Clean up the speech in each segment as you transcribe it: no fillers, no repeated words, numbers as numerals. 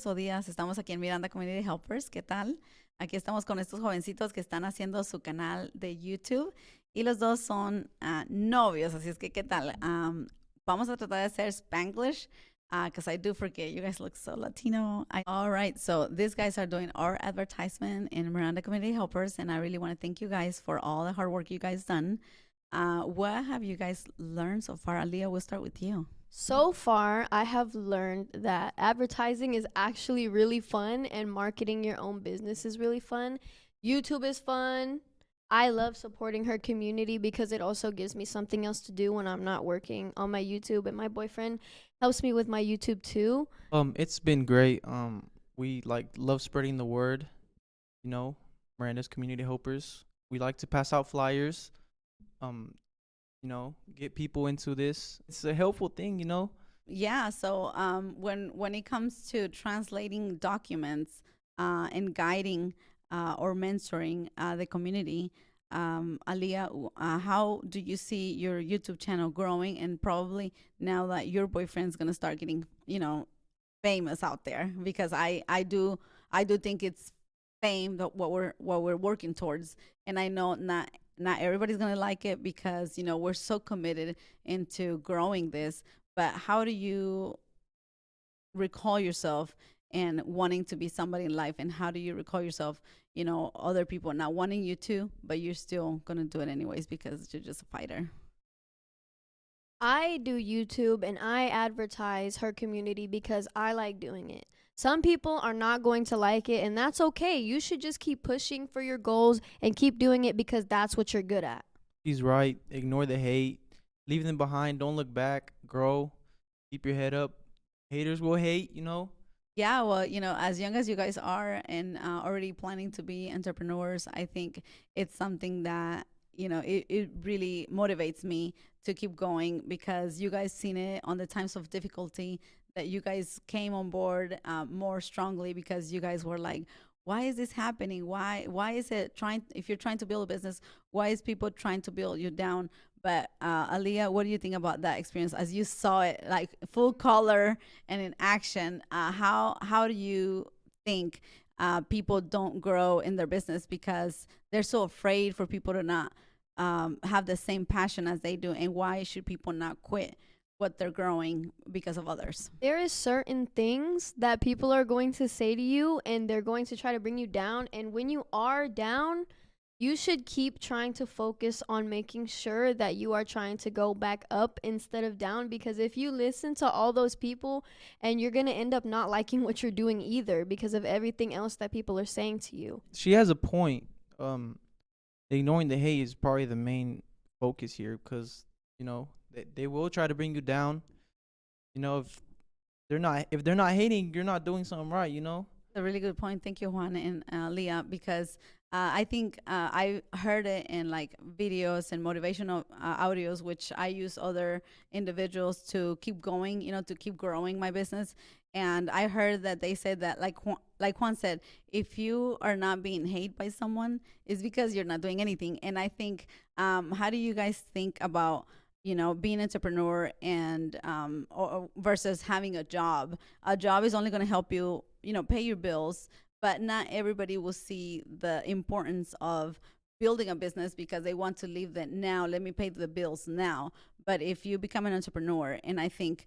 o días. Estamos aquí en Miranda Community Helpers. ¿Qué tal? Aquí estamos con estos jovencitos que están haciendo su canal de YouTube y los dos son novios, así es que ¿qué tal? Vamos a tratar de hacer Spanglish because I do forget. You guys look so Latino. All right, so these guys are doing our advertisement in Miranda Community Helpers, and I really want to thank you guys for all the hard work you guys done. What have you guys learned so far? Aaliyah, we'll start with you. So far, I have learned that advertising is actually really fun and marketing your own business is really fun. YouTube is fun. I love supporting her community because it also gives me something else to do when I'm not working on my YouTube, and my boyfriend helps me with my YouTube too. It's been great. We love spreading the word, you know, Miranda's community helpers. We like to pass out flyers. Get people into this. It's a helpful thing, you know. Yeah, so when it comes to translating documents and guiding or mentoring the community, Aaliyah, how do you see your YouTube channel growing? And probably now that your boyfriend's gonna start getting, famous out there, because I do think it's fame that what we're working towards, and I know not everybody's gonna like it because we're so committed into growing this. But how do you recall yourself and wanting to be somebody in life, and how do you recall yourself, other people not wanting you to, but you're still gonna do it anyways because you're just a fighter? I do YouTube and I advertise her community because I like doing it. Some people are not going to like it, and that's okay. You should just keep pushing for your goals and keep doing it because that's what you're good at. She's right. Ignore the hate. Leave them behind. Don't look back. Grow. Keep your head up. Haters will hate, you know. Yeah, well, as young as you guys are and already planning to be entrepreneurs, I think it's something that, it really motivates me to keep going because you guys seen it on the times of difficulty that you guys came on board more strongly because you guys were like, why is this happening? Why is it if you're trying to build a business, why is people trying to build you down? But Aaliyah, what do you think about that experience as you saw it like full color and in action? How do you think people don't grow in their business because they're so afraid for people to not have the same passion as they do, and why should people not quit what they're growing because of others? There is certain things that people are going to say to you and they're going to try to bring you down, and when you are down, you should keep trying to focus on making sure that you are trying to go back up instead of down, because if you listen to all those people, and you're going to end up not liking what you're doing either because of everything else that people are saying to you. She has a point. Ignoring the hate is probably the main focus here because, they will try to bring you down. If they're not hating, you're not doing something right, A really good point. Thank you, Juan and Leah, because I think I heard it in like videos and motivational audios, which I use other individuals to keep going, to keep growing my business. And I heard that they said that, like Juan said, if you are not being hated by someone, it's because you're not doing anything. And I think, how do you guys think about, being an entrepreneur and or versus having a job? A job is only going to help you, pay your bills, but not everybody will see the importance of building a business because they want to leave that now. Let me pay the bills now. But if you become an entrepreneur, and I think,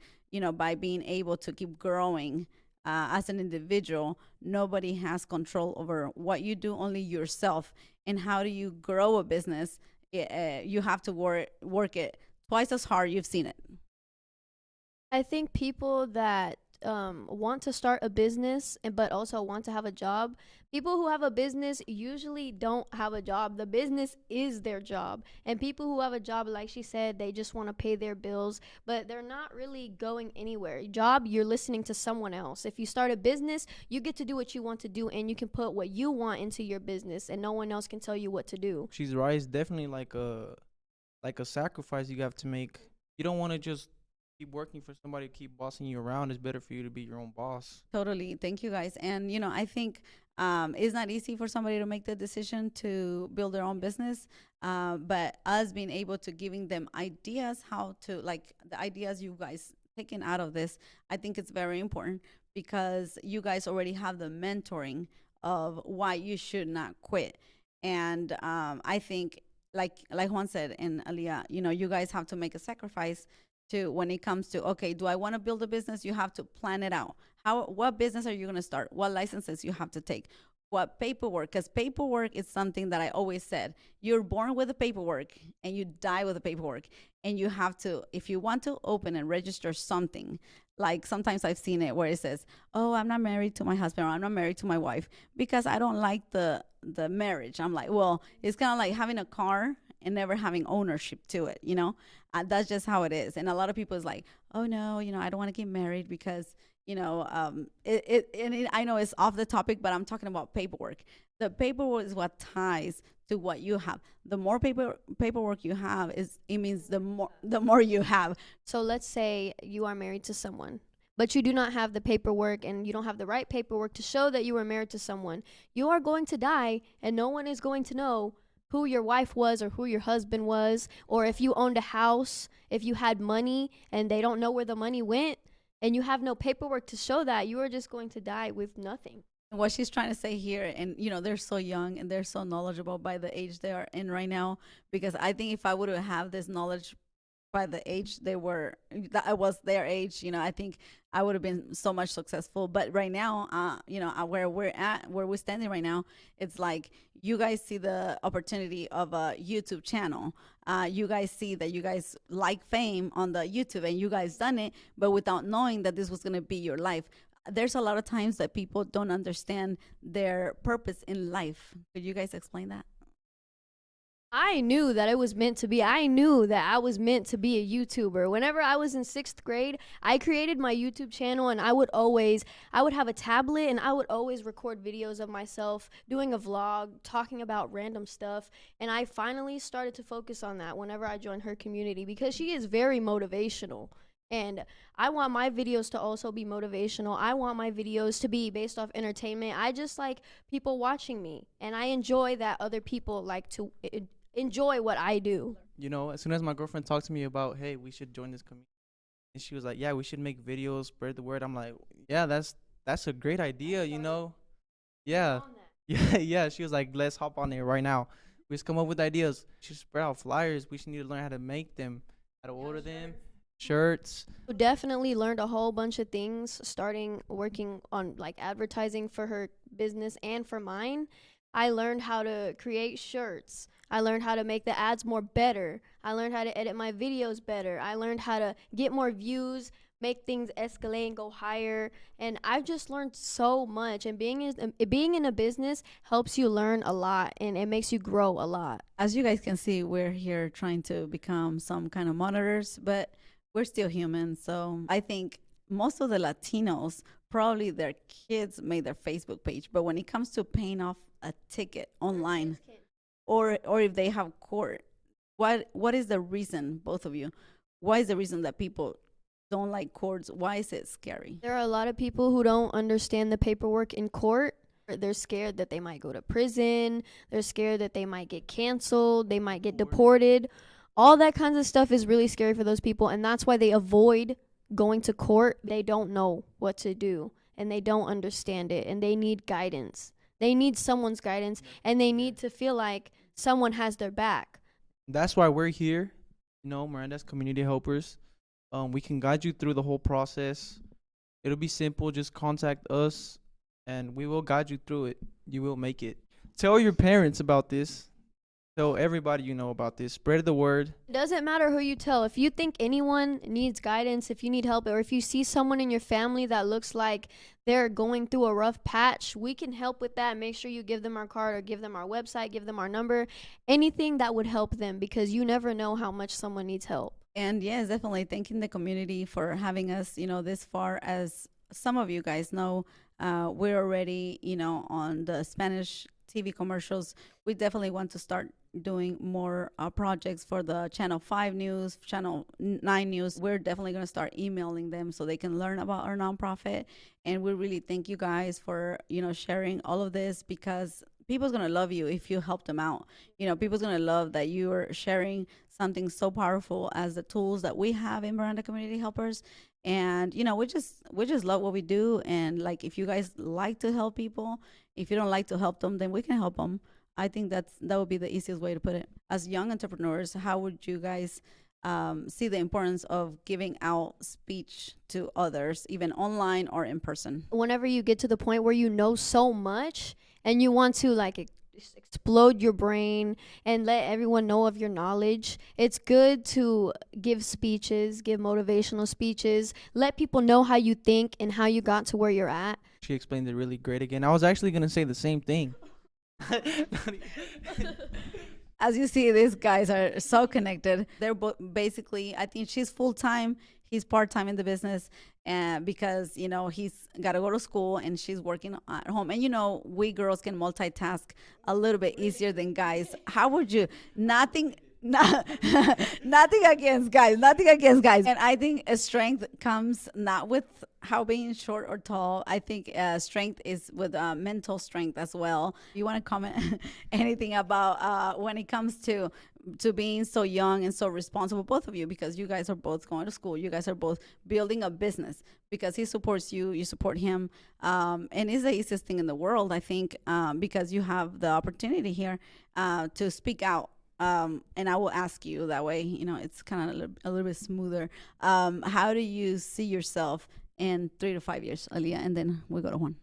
by being able to keep growing as an individual, nobody has control over what you do, only yourself. And how do you grow a business? You have to work it twice as hard. You've seen it. I think people that want to start a business but also want to have a job, people who have a business usually don't have a job. The business is their job. And people who have a job, like she said, they just want to pay their bills, but they're not really going anywhere. Job, you're listening to someone else. If you start a business, you get to do what you want to do, and you can put what you want into your business, and no one else can tell you what to do. She's right. It's definitely like a sacrifice you have to make. You don't want to just keep working for somebody to keep bossing you around. It's better for you to be your own boss. Totally. Thank you, guys. And, I think it's not easy for somebody to make the decision to build their own business. But us being able to giving them ideas how to, like the ideas you guys taken out of this, I think it's very important because you guys already have the mentoring of why you should not quit. And I think, like Juan said and Aaliyah, you guys have to make a sacrifice to when it comes to, okay, do I want to build a business? You have to plan it out. What business are you going to start? What licenses you have to take? What paperwork? Because paperwork is something that I always said. You're born with the paperwork and you die with the paperwork. And you have to, if you want to open and register something, like sometimes I've seen it where it says, "Oh, I'm not married to my husband, or I'm not married to my wife because I don't like the marriage." I'm like, well, it's kind of like having a car and never having ownership to it, that's just how it is. And a lot of people is like, "Oh no, I don't want to get married because I know it's off the topic, but I'm talking about paperwork. The paperwork is what ties to what you have. The more paperwork you have, it means the more you have. So let's say you are married to someone, but you do not have the paperwork and you don't have the right paperwork to show that you were married to someone. You are going to die and no one is going to know who your wife was or who your husband was, or if you owned a house, if you had money and they don't know where the money went and you have no paperwork to show that, you are just going to die with nothing. What she's trying to say here, and they're so young and they're so knowledgeable by the age they are in right now, because I think if I would have this knowledge by the age that I was their age, I think I would have been so much successful. But right now, where we're standing right now, it's like you guys see the opportunity of a YouTube channel. You guys see that you guys like fame on the YouTube and you guys done it, but without knowing that this was going to be your life. There's a lot of times that people don't understand their purpose in life. Could you guys explain that? I knew that it was meant to be. I knew that I was meant to be a YouTuber. Whenever I was in 6th grade, I created my YouTube channel and I would have a tablet and I would always record videos of myself doing a vlog, talking about random stuff. And I finally started to focus on that whenever I joined her community because she is very motivational. And I want my videos to also be motivational. I want my videos to be based off entertainment. I just like people watching me. And I enjoy that other people like to enjoy what I do. As soon as my girlfriend talked to me about, hey, we should join this community, and she was like, yeah, we should make videos, spread the word. I'm like, yeah, that's a great idea, Yeah. Yeah. She was like, let's hop on there right now. We just come up with ideas. We should spread out flyers. We should need to learn how to make them, how to order them. Shirts. Definitely learned a whole bunch of things starting working on like advertising for her business and for mine. I learned how to create shirts. I learned how to make the ads more better. I learned how to edit my videos better. I learned how to get more views, make things escalate and go higher. And I've just learned so much. And being in a business helps you learn a lot and it makes you grow a lot. As you guys can see, we're here trying to become some kind of monitors, but we're still human. So I think most of the Latinos, probably their kids made their Facebook page. But when it comes to paying off a ticket online, or if they have court, what is the reason, both of you? Why is the reason that people don't like courts? Why is it scary? There are a lot of people who don't understand the paperwork in court. They're scared that they might go to prison. They're scared that they might get canceled. They might get deported. All that kinds of stuff is really scary for those people, and that's why they avoid going to court. They don't know what to do, and they don't understand it, and they need guidance. They need someone's guidance, and they need to feel like someone has their back. That's why we're here, Miranda's Community Helpers. We can guide you through the whole process. It'll be simple. Just contact us, and we will guide you through it. You will make it. Tell your parents about this. Tell everybody you know about this. Spread the word. It doesn't matter who you tell. If you think anyone needs guidance, if you need help, or if you see someone in your family that looks like they're going through a rough patch, we can help with that. Make sure you give them our card or give them our website, give them our number, anything that would help them, because you never know how much someone needs help. And yes, definitely thanking the community for having us, this far. As some of you guys know, we're already, on the Spanish TV commercials. We definitely want to start doing more projects for the Channel 5 News, Channel 9 News. We're definitely going to start emailing them so they can learn about our nonprofit. And we really thank you guys for, sharing all of this, because people's gonna love you if you help them out. You know, people's gonna love that you are sharing something so powerful as the tools that we have in Miranda Community Helpers. And you know, we just love what we do. And like, if you guys like to help people, if you don't like to help them, then we can help them. I think that would be the easiest way to put it. As young entrepreneurs, how would you guys see the importance of giving out speech to others, even online or in person? Whenever you get to the point where you know so much and you want to like explode your brain and let everyone know of your knowledge, it's good to give speeches, give motivational speeches, let people know how you think and how you got to where you're at. She explained it really great again. I was actually gonna say the same thing. As you see, these guys are so connected. They're basically, I think she's full time, he's part time in the business, and because you know he's got to go to school and she's working at home. And you know, we girls can multitask a little bit easier than guys. How would you? Nothing. Nothing against guys. Nothing against guys. And I think strength comes not with how being short or tall. I think strength is with mental strength as well. You want to comment anything about when it comes to being so young and so responsible, both of you, because you guys are both going to school. You guys are both building a business because he supports you, you support him, and it's the easiest thing in the world, I think, because you have the opportunity here to speak out. And I will ask you that way, you know, it's kind of a little bit smoother. How do you see yourself in 3 to 5 years, Aaliyah? And then we go to Juan.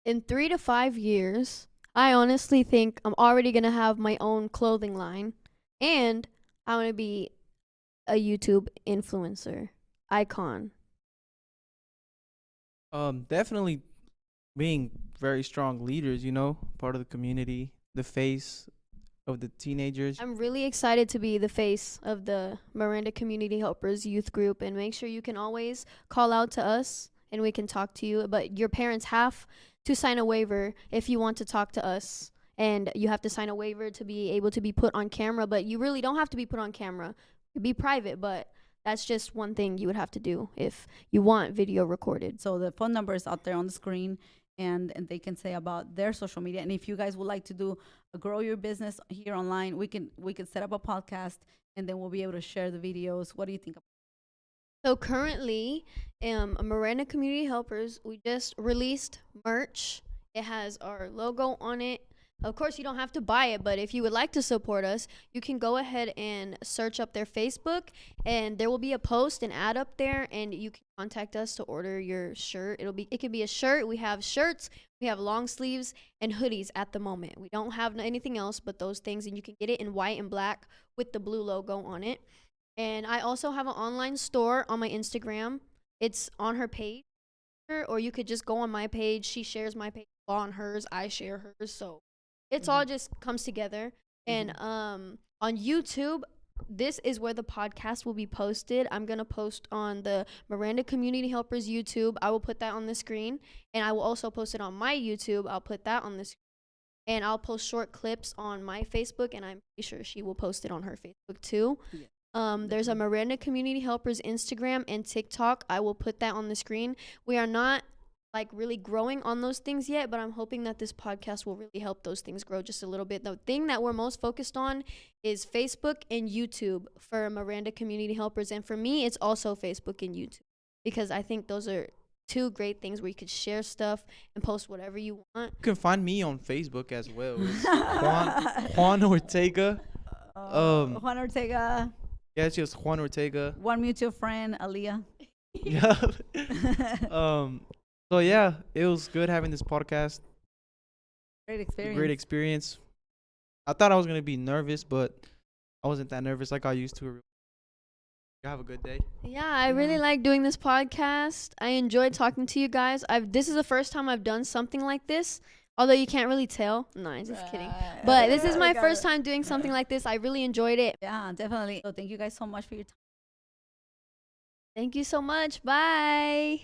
In 3 to 5 years, I honestly think I'm already going to have my own clothing line, and I want to be a YouTube influencer icon. Definitely being very strong leaders, you know, part of the community, the face of the teenagers. I'm really excited to be the face of the Miranda Community Helpers youth group, and make sure you can always call out to us and we can talk to you. But your parents have to sign a waiver if you want to talk to us, and you have to sign a waiver to be able to be put on camera. But you really don't have to be put on camera. You be private, but that's just one thing you would have to do if you want video recorded. So the phone number is out there on the screen, and they can say about their social media. And if you guys would like to do grow your business here online, we could set up a podcast, and then we'll be able to share the videos. What do you think? So currently, Miranda Community Helpers, we just released merch. It has our logo on it. Of course, you don't have to buy it, but if you would like to support us, you can go ahead and search up their Facebook, and there will be a post, an ad up there, and you can contact us to order your shirt. It could be a shirt. We have shirts, we have long sleeves, and hoodies at the moment. We don't have anything else but those things, and you can get it in white and black with the blue logo on it. And I also have an online store on my Instagram. It's on her page, or you could just go on my page. She shares my page on hers, I share hers, so it's all just comes together. And on YouTube, this is where the podcast will be posted. I'm going to post on the Miranda Community Helpers YouTube. I will put that on the screen. And I will also post it on my YouTube. I'll put that on the screen. And I'll post short clips on my Facebook, and I'm pretty sure she will post it on her Facebook too. Yeah. There's a Miranda Community Helpers Instagram and TikTok. I will put that on the screen. We are not like really growing on those things yet, but I'm hoping that this podcast will really help those things grow just a little bit. The thing that we're most focused on is Facebook and YouTube for Miranda Community Helpers, and for me it's also Facebook and YouTube, because I think those are two great things where you could share stuff and post whatever you want. You can find me on Facebook as well. Juan Ortega. Juan Ortega. Yeah, it's just Juan Ortega. One mutual friend, Aaliyah. Yeah. So yeah, it was good having this podcast. Great experience. Great experience. I thought I was gonna be nervous, but I wasn't that nervous like I used to. You have a good day. Yeah, I really like doing this podcast. I enjoyed talking to you guys. This is the first time I've done something like this, although you can't really tell. No, I'm just kidding. But this is my first time doing something like this. I really enjoyed it. Yeah, definitely. So thank you guys so much for your time. Thank you so much. Bye.